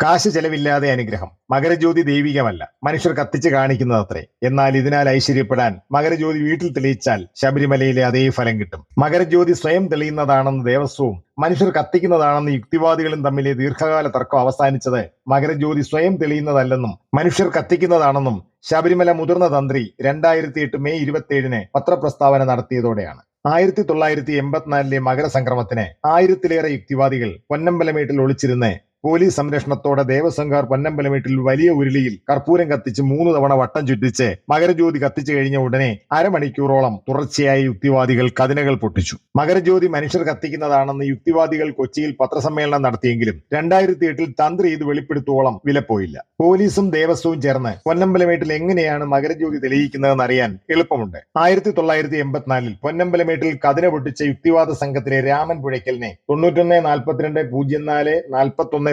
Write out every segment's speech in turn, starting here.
കാശ് ചെലവില്ലാതെ അനുഗ്രഹം. മകരജ്യോതി ദൈവികമല്ല, മനുഷ്യർ കത്തിച്ച് കാണിക്കുന്നതത്രേ. എന്നാൽ ഇതിനാൽ ഐശ്വര്യപ്പെടാൻ മകരജ്യോതി വീട്ടിൽ തെളിയിച്ചാൽ ശബരിമലയിലെ അതേ ഫലം കിട്ടും. മകരജ്യോതി സ്വയം തെളിയുന്നതാണെന്ന് ദേവസ്വവും മനുഷ്യർ കത്തിക്കുന്നതാണെന്ന് യുക്തിവാദികളും തമ്മിലെ ദീർഘകാല തർക്കം അവസാനിച്ചത് മകരജ്യോതി സ്വയം തെളിയുന്നതല്ലെന്നും മനുഷ്യർ കത്തിക്കുന്നതാണെന്നും ശബരിമല മുതിർന്ന തന്ത്രി 2008 മെയ് 27 പത്രപ്രസ്താവന നടത്തിയതോടെയാണ്. 1984 മകരസംക്രമത്തിന് 1000-ലേറെ യുക്തിവാദികൾ പൊന്നമ്പലമേട്ടിൽ ഒളിച്ചിരുന്ന് പോലീസ് സംരക്ഷണത്തോടെ ദേവസ്വംകാർ പൊന്നമ്പലമേട്ടിൽ വലിയ ഉരുളിയിൽ കർപ്പൂരം കത്തിച്ച് 3 തവണ വട്ടം ചുറ്റിച്ച് മകരജ്യോതി കത്തിച്ചു കഴിഞ്ഞ ഉടനെ അരമണിക്കൂറോളം തുടർച്ചയായി യുക്തിവാദികൾ കതിനകൾ പൊട്ടിച്ചു. മകരജ്യോതി മനുഷ്യർ കത്തിക്കുന്നതാണെന്ന് യുക്തിവാദികൾ കൊച്ചിയിൽ പത്രസമ്മേളനം നടത്തിയെങ്കിലും 2008 തന്ത്രി ഇത് വെളിപ്പെടുത്തുവോളം വിലപ്പോയില്ല. പോലീസും ദേവസ്വവും ചേർന്ന് പൊന്നമ്പലമേട്ടിൽ എങ്ങനെയാണ് മകരജ്യോതി തെളിയിക്കുന്നതെന്ന് അറിയാൻ എളുപ്പമുണ്ട്. 1984 പൊന്നമ്പലമേട്ടിൽ കതിന പൊട്ടിച്ച യുക്തിവാദ സംഘത്തിലെ രാമൻ പുഴയ്ക്കലിനെ 9142044103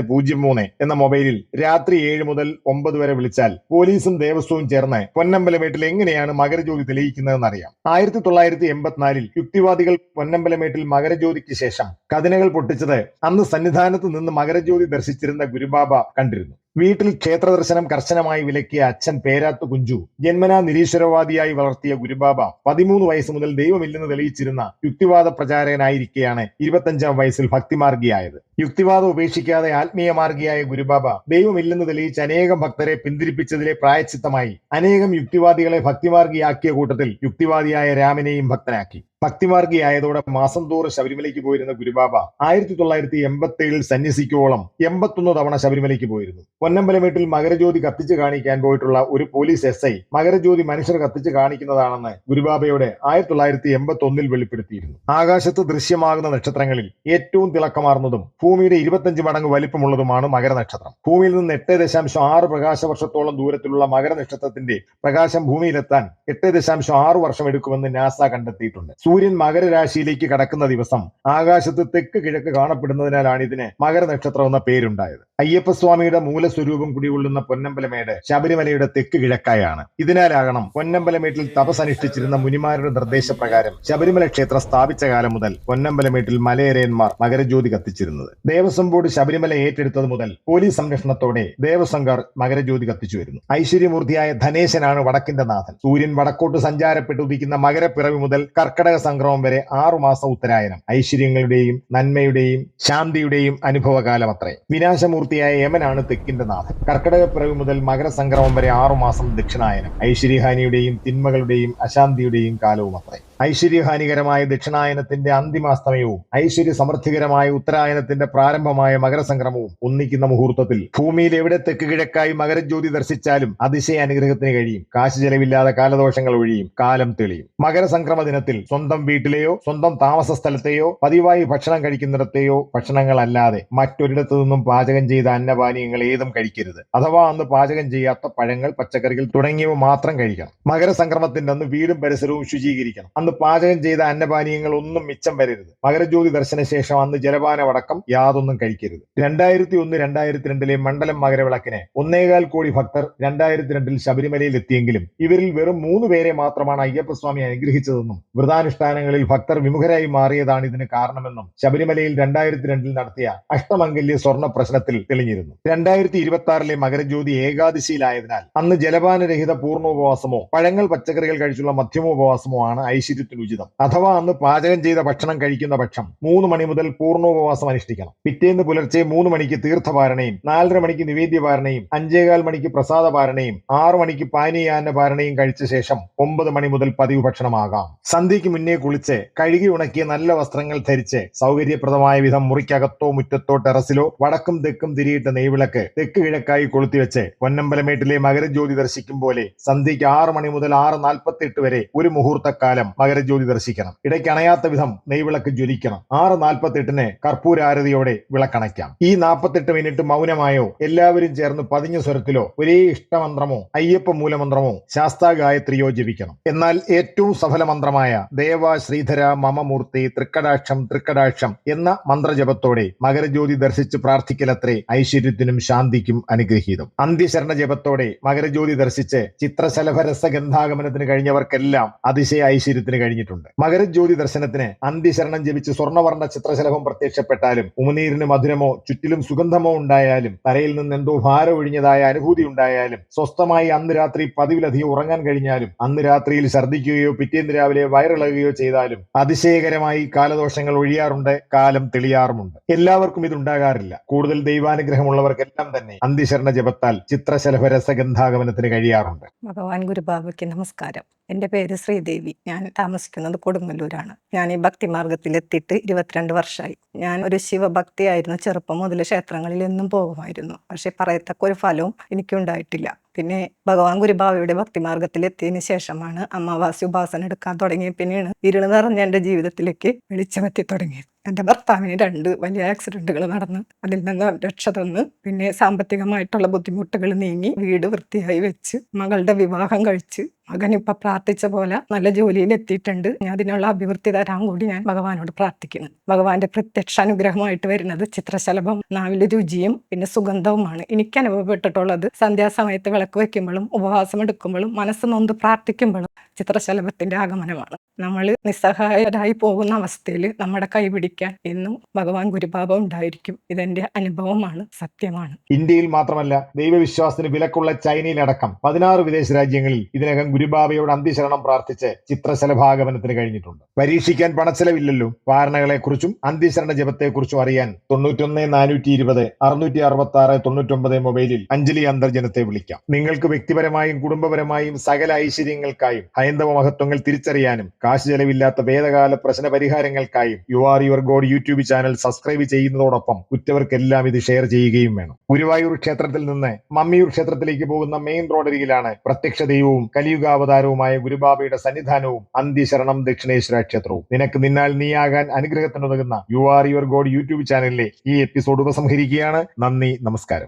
എന്ന മൊബൈലിൽ രാത്രി 7 മുതൽ 9 വരെ വിളിച്ചാൽ പോലീസും ദേവസ്വവും ചേർന്ന് പൊന്നമ്പലമേട്ടിൽ എങ്ങനെയാണ് മകരജ്യോതി തെളിയിക്കുന്നതെന്ന് അറിയാം. 1984 യുക്തിവാദികൾ പൊന്നമ്പലമേട്ടിൽ മകരജ്യോതിക്ക് ശേഷം കതിനകൾ പൊട്ടിച്ചത് അന്ന് സന്നിധാനത്ത് നിന്ന് മകരജ്യോതി ദർശിച്ചിരുന്ന ഗുരുബാബ കണ്ടിരുന്നു. വീട്ടിൽ ക്ഷേത്ര ദർശനം കർശനമായി വിലക്കിയ അച്ഛൻ പേരാത്തു കുഞ്ചു ജന്മനാ നിരീശ്വരവാദിയായി വളർത്തിയ ഗുരുബാബ 13 വയസ്സ് മുതൽ ദൈവമില്ലെന്ന് തെളിയിച്ചിരുന്ന യുക്തിവാദ പ്രചാരകനായിരിക്കെയാണ് 25-ാം വയസ്സിൽ ഭക്തിമാർഗിയായത്. യുക്തിവാദം ഉപേക്ഷിക്കാതെ ആത്മീയ മാർഗിയായ ഗുരുബാബ ദൈവമില്ലെന്ന് തെളിയിച്ച് അനേകം ഭക്തരെ പിന്തിരിപ്പിച്ചതിലെ പ്രായച്ചിത്തമായി അനേകം യുക്തിവാദികളെ ഭക്തിമാർഗിയാക്കിയ കൂട്ടത്തിൽ യുക്തിവാദിയായ രാമനെയും ഭക്തനാക്കി. ഭക്തിമാർഗിയായതോടെ മാസം തോറും ശബരിമലയ്ക്ക് പോയിരുന്ന ഗുരുബാബ 1987 സന്യസിക്കുവോളം 81 തവണ ശബരിമലയ്ക്ക് പോയിരുന്നു. പൊന്നമ്പലമേട്ടിൽ മകരജ്യോതി കത്തിച്ച് കാണിക്കാൻ പോയിട്ടുള്ള ഒരു പോലീസ് SI മകരജ്യോതി മനുഷ്യർ കത്തിച്ച് കാണിക്കുന്നതാണെന്ന് ഗുരുബാബയോട് 1981 വെളിപ്പെടുത്തിയിരുന്നു. ആകാശത്ത് ദൃശ്യമാകുന്ന നക്ഷത്രങ്ങളിൽ ഏറ്റവും തിളക്കമാർന്നതും ഭൂമിയുടെ 25 മടങ്ങ് വലിപ്പമുള്ളതുമാണ് മകരനക്ഷത്രം. ഭൂമിയിൽ നിന്ന് 8.6 പ്രകാശവർഷത്തോളം ദൂരത്തിലുള്ള മകരനക്ഷത്രത്തിന്റെ പ്രകാശം ഭൂമിയിലെത്താൻ 8.6 വർഷം എടുക്കുമെന്ന് നാസ കണ്ടെത്തിയിട്ടുണ്ട്. സൂര്യൻ മകരരാശിയിലേക്ക് കടക്കുന്ന ദിവസം ആകാശത്ത് തെക്ക് കിഴക്ക് കാണപ്പെടുന്നതിനാലാണ് ഇതിന് മകരനക്ഷത്രം എന്ന പേരുണ്ടായത്. അയ്യപ്പസ്വാമിയുടെ മൂലസ്വരൂപം കുടികൊള്ളുന്ന പൊന്നമ്പലമേട് ശബരിമലയുടെ തെക്ക് കിഴക്കായാണ്. ഇതിനാലാകണം പൊന്നമ്പലമേട്ടിൽ തപസ്സനുഷ്ഠിച്ചിരുന്ന മുനിമാരുടെ നിർദ്ദേശപ്രകാരം ശബരിമല ക്ഷേത്രം സ്ഥാപിച്ച കാലം മുതൽ പൊന്നമ്പലമേട്ടിൽ മലയരയന്മാർ മകരജ്യോതി കത്തിച്ചിരുന്നത്. ദേവസ്വം ബോർഡ് ശബരിമല ഏറ്റെടുത്തത് മുതൽ പോലീസ് സംരക്ഷണത്തോടെ ദേവസ്വംകാർ മകരജ്യോതി കത്തിച്ചു വരുന്നു. ഐശ്വര്യമൂർത്തിയായ ധനേശനാണ് വടക്കിന്റെ നാഥൻ. സൂര്യൻ വടക്കോട്ട് സഞ്ചാരപ്പെട്ട് ഉദിക്കുന്ന മകരപ്പിറവി മുതൽ കർക്കടക സംക്രമം വരെ 6 മാസം ഉത്തരായനം ഐശ്വര്യങ്ങളുടെയും നന്മയുടെയും ശാന്തിയുടെയും അനുഭവകാലം അത്രേ. വിനാശമൂർത്തിയായ യമനാണ് തെക്കിന്റെ നാഥൻ. കർക്കടകപ്പിറവി മുതൽ മകരസംക്രമം വരെ 6 മാസം ദക്ഷിണായനം ഐശ്വര്യഹാനിയുടെയും തിന്മകളുടെയും അശാന്തിയുടെയും കാലവും അത്രേ. ഐശ്വര്യഹാനികരമായ ദക്ഷിണായനത്തിന്റെ അന്തിമാസ്തമയവും ഐശ്വര്യ സമൃദ്ധികരമായ ഉത്തരായനത്തിന്റെ പ്രാരംഭമായ മകരസംക്രമവും ഒന്നിക്കുന്ന മുഹൂർത്തത്തിൽ ഭൂമിയിൽ എവിടെ തെക്ക് കിഴക്കായി മകരജ്യോതി ദർശിച്ചാലും അതിശയ അനുഗ്രഹത്തിന് കഴിയും. കാശ് ചെലവില്ലാതെ കാലദോഷങ്ങൾ ഒഴിയും, കാലം തെളിയും. മകരസംക്രമ ദിനത്തിൽ സ്വന്തം വീട്ടിലെയോ സ്വന്തം താമസ സ്ഥലത്തെയോ പതിവായി ഭക്ഷണം കഴിക്കുന്നിടത്തെയോ ഭക്ഷണങ്ങളല്ലാതെ മറ്റൊരിടത്തു നിന്നും പാചകം ചെയ്ത അന്നപാനീയങ്ങൾ ഏതും കഴിക്കരുത്. അഥവാ അന്ന് പാചകം ചെയ്യാത്ത പഴങ്ങൾ, പച്ചക്കറികൾ തുടങ്ങിയവ മാത്രം കഴിക്കണം. മകരസംക്രമത്തിന്റെ അന്ന് വീടും പരിസരവും ശുചീകരിക്കണം. അന്ന് പാചകം ചെയ്ത അന്നപാനീയങ്ങൾ ഒന്നും മിച്ചം വരരുത്. മകരജ്യോതി ദർശന ശേഷം അന്ന് ജലപാനമടക്കം യാതൊന്നും കഴിക്കരുത്. 2001-2002 മണ്ഡലം മകരവിളക്കിന് 1.25 കോടി ഭക്തർ 2002 ശബരിമലയിൽ എത്തിയെങ്കിലും ഇവരിൽ വെറും 3 പേരെ മാത്രമാണ് അയ്യപ്പസ്വാമി അനുഗ്രഹിച്ചതെന്നും വ്രതാനുഷ്ഠാനങ്ങളിൽ ഭക്തർ വിമുഖരായി മാറിയതാണ് ഇതിന് കാരണമെന്നും ശബരിമലയിൽ 2002 നടത്തിയ അഷ്ടമംഗല്യ സ്വർണ്ണ പ്രശ്നത്തിൽ തെളിഞ്ഞിരുന്നു. 2026 മകരജ്യോതി ഏകാദശിയിലായതിനാൽ അന്ന് ജലപാനരഹിത പൂർണ്ണോപവാസമോ പഴങ്ങൾ, പച്ചക്കറികൾ കഴിച്ചുള്ള മധ്യമോപവാസമോ ആണ് ഐശ്വര്യത്തിന് ഉചിതം. അഥവാ അന്ന് പാചകം ചെയ്ത ഭക്ഷണം കഴിക്കുന്ന പക്ഷം 3 മണി മുതൽ പൂർണ്ണോപവാസം അനുഷ്ഠിക്കണം. പിറ്റേന്ന് പുലർച്ചെ 3 മണിക്ക് തീർത്ഥപാരണയും 4:30 മണിക്ക് നിവേദ്യപാരണയും 5:15 മണിക്ക് പ്രസാദപാരണയും 6 മണിക്ക് പാനീയാന്നപാരണയും കഴിച്ച ശേഷം 9 മണി മുതൽ പതിവ് ഭക്ഷണമാകാം. സന്ധ്യയ്ക്ക് മുന്നേ കുളിച്ച് കഴുകി ഉണക്കിയ നല്ല വസ്ത്രങ്ങൾ ധരിച്ച് സൗകര്യപ്രദമായ വിധം മുറിക്കകത്തോ മുറ്റത്തോ ടെറസിലോ വടക്കും തെക്കും തിരിയിട്ട നെയ്വിളക്ക് തെക്ക് കിഴക്കായി കൊളുത്തിവെച്ച് പൊന്നമ്പലമേട്ടിലെ മകരജ്യോതി ദർശിക്കും പോലെ സന്ധ്യയ്ക്ക് 6 മണി മുതൽ 6:48 വരെ ഒരു മുഹൂർത്തക്കാലം മകരജ്യോതി ദർശിക്കണം. ഇടയ്ക്ക് അണയാത്ത വിധം നെയ്വിളക്ക് ജ്വലിക്കണം. 6:48 കർപ്പൂരാരതിയോടെ വിളക്കണയ്ക്കാം. ഈ 48 മിനിറ്റ് മൗനമായോ എല്ലാവരും ചേർന്ന് പതിഞ്ഞ സ്വരത്തിലോ ഒരേ ഇഷ്ടമന്ത്രമോ അയ്യപ്പ മൂലമന്ത്രമോ ശാസ്താ ഗായത്രിയോ ജപിക്കണം. എന്നാൽ ഏറ്റവും സഫല മന്ത്രമായ ദേവ ശ്രീധര മമമൂർത്തി തൃക്കടാക്ഷം തൃക്കടാക്ഷം എന്ന മന്ത്രജപത്തോടെ മകരജ്യോതി ദർശിച്ച് പ്രാർത്ഥിക്കലത്രേ ഐശ്വര്യത്തിനും ശാന്തിക്കും അനുഗ്രഹീതം. അന്ത്യശരണ ജപത്തോടെ മകരജ്യോതി ദർശിച്ച് ചിത്രശലഭരസ ഗന്ധാഗമനത്തിന് കഴിഞ്ഞവർക്കെല്ലാം അതിശയ ഐശ്വര്യത്തിന് ആഗമനത്തിന് കഴിഞ്ഞിട്ടുണ്ട്. മകരജ്യോതി ദർശനത്തിന് അന്ത്യശരണം ജപിച്ച് സ്വർണ്ണവർണ്ണ ചിത്രശലഭം പ്രത്യക്ഷപ്പെട്ടാലും ഉമിനീരിന് മധുരമോ ചുറ്റിലും സുഗന്ധമോ ഉണ്ടായാലും തലയിൽ നിന്ന് എന്തോ ഭാരം ഒഴിഞ്ഞതായ അനുഭൂതി ഉണ്ടായാലും സ്വസ്ഥമായി അന്ന് രാത്രി പതിവിലധികം ഉറങ്ങാൻ കഴിഞ്ഞാലും അന്ന് രാത്രിയിൽ ഛർദ്ദിക്കുകയോ പിറ്റേന്ന് രാവിലെ വയറിളകുകയോ ചെയ്താലും അതിശയകരമായി കാലദോഷങ്ങൾ ഒഴിയാറുണ്ട്, കാലം തെളിയാറുമുണ്ട്. എല്ലാവർക്കും ഇതുണ്ടാകാറില്ല. കൂടുതൽ ദൈവാനുഗ്രഹമുള്ളവർക്കെല്ലാം തന്നെ അന്ത്യശരണ ജപത്താൽ ചിത്രശലഭ രസഗന്ധാഗമനത്തിന് കഴിയാറുണ്ട്. ഭഗവാൻ ഗുരുബാബയ്ക്ക് നമസ്കാരം. എൻ്റെ പേര് ശ്രീദേവി. ഞാൻ താമസിക്കുന്നത് കൊടുങ്ങല്ലൂരാണ്. ഞാൻ ഈ ഭക്തിമാർഗത്തിലെത്തിയിട്ട് 22 വർഷമായി. ഞാൻ ഒരു ശിവഭക്തിയായിരുന്നു. ചെറുപ്പം മുതൽ ക്ഷേത്രങ്ങളിൽ എന്നും പോകുമായിരുന്നു. പക്ഷെ പറയത്തക്ക ഒരു ഫലവും എനിക്കുണ്ടായിട്ടില്ല. പിന്നെ ഭഗവാൻ ഗുരുബാബയുടെ ഭക്തിമാർഗത്തിലെത്തിയതിനു ശേഷമാണ് അമാവാസി ഉപാസന എടുക്കാൻ തുടങ്ങിയ പിന്നെയാണ് ഇരുള് നിറഞ്ഞ എൻ്റെ ജീവിതത്തിലേക്ക് വെളിച്ചമെത്തി തുടങ്ങിയത്. എൻ്റെ ഭർത്താവിന് 2 വലിയ ആക്സിഡന്റുകൾ നടന്ന് അതിൽ നിന്ന് രക്ഷ തന്ന് പിന്നെ സാമ്പത്തികമായിട്ടുള്ള ബുദ്ധിമുട്ടുകൾ നീങ്ങി വീട് വൃത്തിയായി വെച്ച് മകളുടെ വിവാഹം കഴിച്ച് മകൻ ഇപ്പൊ പ്രാർത്ഥിച്ച പോലെ നല്ല ജോലിയിൽ എത്തിയിട്ടുണ്ട്. ഞാൻ അതിനുള്ള അഭിവൃദ്ധി തരാൻ കൂടി ഞാൻ ഭഗവാനോട് പ്രാർത്ഥിക്കുന്നു. ഭഗവാന്റെ പ്രത്യക്ഷ അനുഗ്രഹമായിട്ട് വരുന്നത് ചിത്രശലഭം നാവിലെ രുചിയും പിന്നെ സുഗന്ധവുമാണ്. എനിക്ക് അനുഭവപ്പെട്ടിട്ടുള്ളത് സന്ധ്യാസമയത്ത് വിളക്ക് വെക്കുമ്പോഴും ഉപവാസം എടുക്കുമ്പോഴും മനസ്സ് നൊന്ത് പ്രാർത്ഥിക്കുമ്പോഴും ചിത്രശലഭത്തിന്റെ ആഗമനമാണ്. നമ്മൾ നിസ്സഹായരായി പോകുന്ന അവസ്ഥയിൽ നമ്മുടെ കൈപിടിക്കാൻ എന്നും ഭഗവാൻ ഗുരുബാബ ഉണ്ടായിരിക്കും. ഇതെന്റെ അനുഭവമാണ്, സത്യമാണ്. ഇന്ത്യയിൽ മാത്രമല്ല ദൈവവിശ്വാസത്തിന് വിലക്കുള്ള ചൈനയിലടക്കം 16 വിദേശ രാജ്യങ്ങളിൽ ഇതിനകം ഗുരുബാബയോട് അന്ത്യശരണം പ്രാർത്ഥിച്ച് ചിത്രശലഭാഗമനത്തിന് കഴിഞ്ഞിട്ടുണ്ട്. പരീക്ഷിക്കാൻ പണച്ചെലവില്ലല്ലോ. വാരണകളെക്കുറിച്ചും അന്ത്യശരണ ജപത്തെക്കുറിച്ചും അറിയാൻ 91 420 666 99 മൊബൈലിൽ അഞ്ജലി അന്തർജനത്തെ വിളിക്കാം. നിങ്ങൾക്ക് വ്യക്തിപരമായും കുടുംബപരമായും സകല ഐശ്വര്യങ്ങൾക്കായും ഹൈന്ദവ മഹത്വങ്ങൾ തിരിച്ചറിയാനും കാശ് ചെലവില്ലാത്ത വേദകാല പ്രശ്ന പരിഹാരങ്ങൾക്കായും you are your god YouTube channel subscribe ചെയ്യുന്നതോടൊപ്പം ഉറ്റവർക്കെല്ലാം ഇത് ഷെയർ ചെയ്യുകയും വേണം. ഗുരുവായൂർ ക്ഷേത്രത്തിൽ നിന്ന് മമ്മിയൂർ ക്ഷേത്രത്തിലേക്ക് പോകുന്ന മെയിൻ റോഡരികിലാണ് പ്രത്യക്ഷ ദൈവവും കലിയുഗാവതാരവുമായ ഗുരുബാബയുടെ സന്നിധാനവും അന്ത്യശരണം ദക്ഷിണേശ്വര ക്ഷേത്രവും. നിനക്ക് നിന്നാൽ നീയാകാൻ അനുഗ്രഹത്തിനുതകുന്ന you are your god YouTube ചാനലിലെ ഈ എപ്പിസോഡ് ഉപസംഹരിക്കുകയാണ്. നന്ദി, നമസ്കാരം.